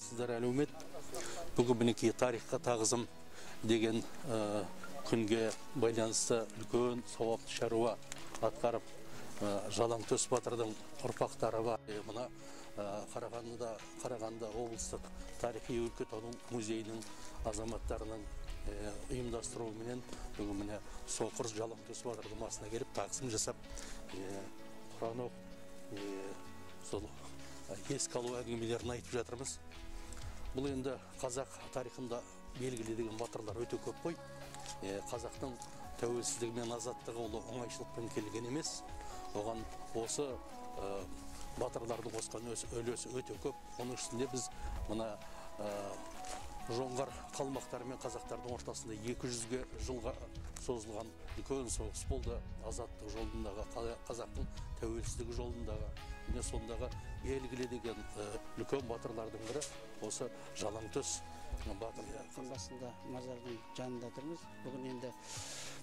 саламатсыздар әлеумет. Бүгін мінекей тарихқа тағзым деген күнге байланысты үлкен сауапты шаруа атқарып, Жалаңтөс батырдың ұрпақтары бар. Мына Қарағанды облыстық тарихи өлкетану музейінің азаматтарының ұйымдастыруымен бүгін міне Соқыр Жалаңтөс батырдың басына келіп тағзым жасап, Құран оқып, сол еске алу әңгімелерін айтып жатырмыз. Бұл енді қазақ тарихында белгілі деген батырлар өте көп қой. Қазақтың тәуелсіздігі мен азаттығы ол оңайшылықпен келген емес. Оған осы батырлардың қосқан үлесі өте көп. Оның үстінде біз мына жоңғар қалмақтары мен қазақтардың ортасында 200-ге жылға созылған үлкен соғыс болды. Азаттық жолындағы, қазақтың тәуелсіздігі жолындағы, міне сондағы белгілі деген үлкен батырлардың бірі осы Жалаңтөс батыр. Қасында мазардың жанында тұрмыз. Бүгін енді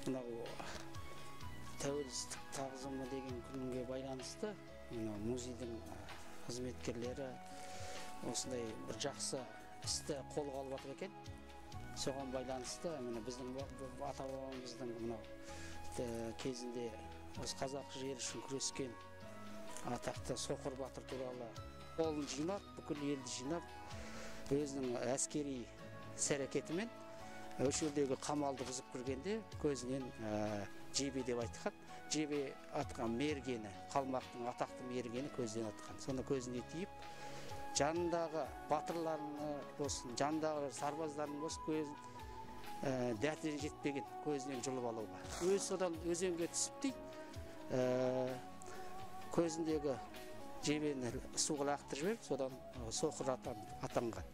мынау тәуелсіздік тағзымы деген күнге байланысты музейдің қызметкерлері осындай бір жақсы істі қолға алып жатыр екен. Соған байланысты біздің ата-бабамыздың мынау кезінде осы қазақ жері үшін күрескен атақты Соқыр батыр туралы қолын жинап, бүкіл елді жинап, өзінің әскери іс-әрекетімен осы жердегі қамалды бұзып кіргенде көзінен жебе деп айтқан. Жебе атқан мергені, қалмақтың атақты мергені көзден атқан. Сонда көзіне тиіп, жанындағы батырларының болсын, жанындағы сарбаздардың болсын көзін дәтіне жетпеген көзінен жұлып алуға. Өзі содан өзенге түсіп дейді, көзіндегі жебені суға лақтырып жіберіп, содан Соқыр атанған.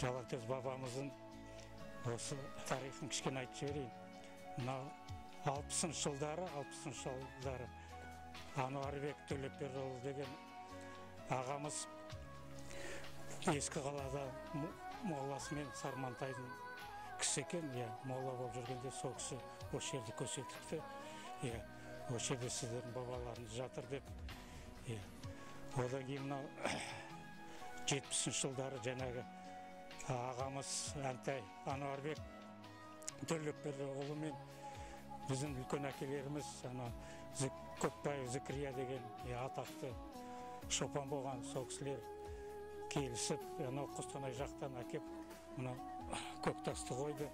Жалаңтөс бабамыздың осы тарихын кішкене айтып жіберейін. Мынау 60-шы жылдары Ануарбек Төлепбердіұлы деген ағамыз ескі қалада молласы мен Сармантайдың кісі екен, молла болып жүргенде сол кісі осы жерді көрсетіпті. Осы жерде сіздердің бабаларыңыз жатыр деп. Одан кейін мынау 70-ші жылдары жаңағы ағамыз Ануарбек Төлепбердіұлы мен біздің үлкен әкелеріміз Көкбай Зікірия деген атақты шопан болған сол кісілер келісіп, Қостанай жақтан әкеп, Көктасты қойды.